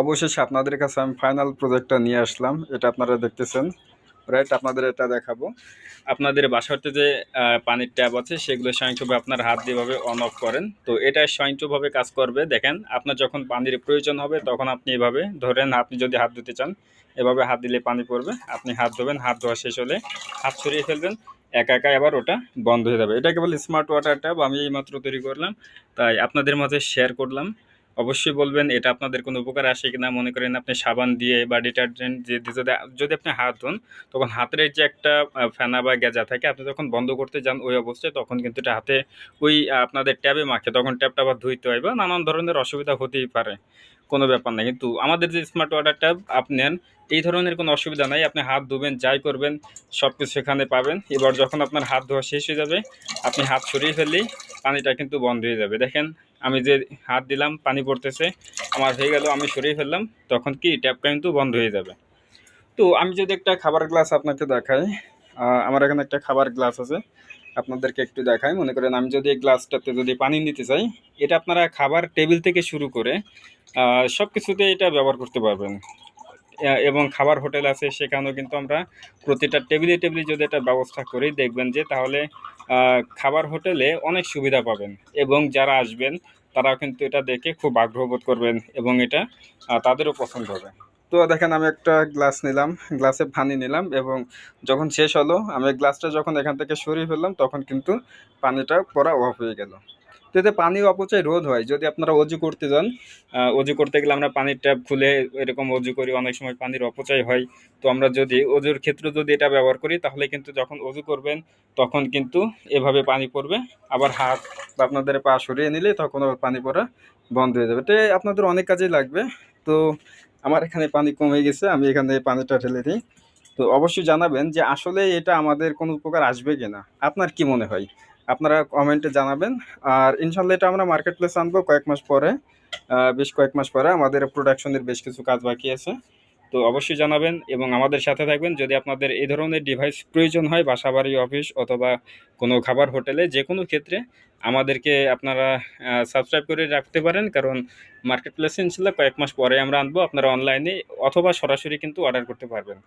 অবশেষে আপনাদের কাছে আমি ফাইনাল প্রজেক্টটা নিয়ে আসলাম। এটা আপনারা দেখতেছেন, রাইট? আপনাদের এটা দেখাবো। আপনাদের বাসাতে যে পানির ট্যাপ আছে সেগুলো স্বয়ংক্রিয়ভাবে আপনার হাত দিয়ে ভাবে অন অফ করেন, তো এটা স্বয়ংক্রিয়ভাবে কাজ করবে। দেখেন, আপনার যখন পানির প্রয়োজন হবে তখন আপনি এভাবে ধরেন, আপনি যদি হাত ধুতে চান এভাবে হাত দিলে পানি পড়বে, আপনি হাত ধোবেন, হাত ধোয়া শেষ হলে হাত সরিয়ে ফেলবেন, একা একা আবার ওটা বন্ধ হয়ে যাবে। এটা কেবল স্মার্ট ওয়াটার ট্যাপ আমি এইমাত্র তৈরি করলাম, তাই আপনাদের মাঝে শেয়ার করলাম। অবশ্যই বলবেন এটা আপনাদের কোনো উপকার আসে কিনা। মনে করেন আপনি সাবান দিয়ে বা ডিটারজেন্ট দিয়ে দিয়ে যদি যদি আপনি হাত ধোন, তখন হাতের যে একটা ফেনা বা গেজা থাকে, আপনি যখন বন্ধ করতে যান ওই অবস্থায় তখন কিন্তু এটা হাতে ওই আপনাদের ট্যাবে মাখে, তখন ট্যাপটা আবার ধুইতে হয় বা নানান ধরনের অসুবিধা হতেই পারে। কোনো ব্যাপার না, কিন্তু আমাদের যে স্মার্ট ওয়াটার ট্যাব আপনি নেন, এই ধরনের কোনো অসুবিধা নাই। আপনি হাত ধুবেন, যাই করবেন সব কিছু এখানে পাবেন। এবার যখন আপনার হাত ধোয়া শেষ হয়ে যাবে, আপনি হাত সরিয়ে ফেললেই পানিটা কিন্তু বন্ধ হয়ে যাবে। দেখেন, আমি যে হাত দিলাম পানি পড়তেছে, আমার হয়ে গেল, আমি সরিয়ে ফেললাম, তখন কি ট্যাপটা কিন্তু বন্ধ হয়ে যাবে। তো আমি যদি একটা খাবার গ্লাস আপনাকে দেখাই, আমার এখানে একটা খাবার গ্লাস আছে, আপনাদেরকে একটু দেখাই। মনে করেন আমি যদি এই গ্লাসটাতে যদি পানি নিতে চাই, এটা আপনারা খাবার টেবিল থেকে শুরু করে সব কিছুতে এটা ব্যবহার করতে পারবেন। এবং খাবার হোটেল আছে সেখানেও কিন্তু আমরা প্রতিটা টেবিলে টেবিলে যদি এটা ব্যবস্থা করি, দেখবেন যে তাহলে খাবার হোটেলে অনেক সুবিধা পাবেন, এবং যারা আসবেন তারাও কিন্তু এটা দেখে খুব আগ্রহ বোধ করবেন, এবং এটা তাদেরও পছন্দ হবে। তো দেখেন, আমি একটা গ্লাস নিলাম, গ্লাসে পানি নিলাম, এবং যখন শেষ হলো আমি গ্লাসটা যখন এখান থেকে সরিয়ে ফেললাম তখন কিন্তু পানিটা পড়া অফ হয়ে গেল। তো এতে পানি অপচয় রোধ হয়। যদি আপনারা অজু করতে যান, অজু করতে গেলে আমরা পানির ট্যাপ খুলে এরকম অজু করি, অনেক সময় পানির অপচয় হয়। তো আমরা যদি অজুর ক্ষেত্রে যদি এটা ব্যবহার করি, তাহলে কিন্তু যখন অজু করবেন তখন কিন্তু এভাবে পানি পড়বে, আবার হাত বা আপনাদের পা সরিয়ে নিলে তখন আবার পানি পড়া বন্ধ হয়ে যাবে। এটা আপনাদের অনেক কাজেই লাগবে। তো আমার এখানে পানি কমে গেছে, আমি এখানে পানিটা ঢেলে দিই। তো অবশ্যই জানাবেন যে আসলে এটা আমাদের কোনো উপকার আসবে কিনা। আপনার কি মনে হয়? আপনারা কমেন্টে জানাবেন। আর ইনশাল্লাহ এটা আমরা মার্কেট প্লেসে আনবো কয়েক মাস পরে, বেশ কয়েক মাস পরে। আমাদের প্রোডাকশনের বেশ কিছু কাজ বাকি আছে। তো অবশ্যই জানাবেন এবং আমাদের সাথে থাকবেন। যদি আপনাদের এই ধরনের ডিভাইস প্রয়োজন হয় বাসা বাড়ি অফিস অথবা কোনো খাবার হোটেলে, যে কোনো ক্ষেত্রে আমাদেরকে আপনারা সাবস্ক্রাইব করে রাখতে পারেন, কারণ মার্কেট প্লেসে ইনশাল্লাহ কয়েক মাস পরে আমরা আনবো। আপনারা অনলাইনে অথবা সরাসরি কিন্তু অর্ডার করতে পারবেন।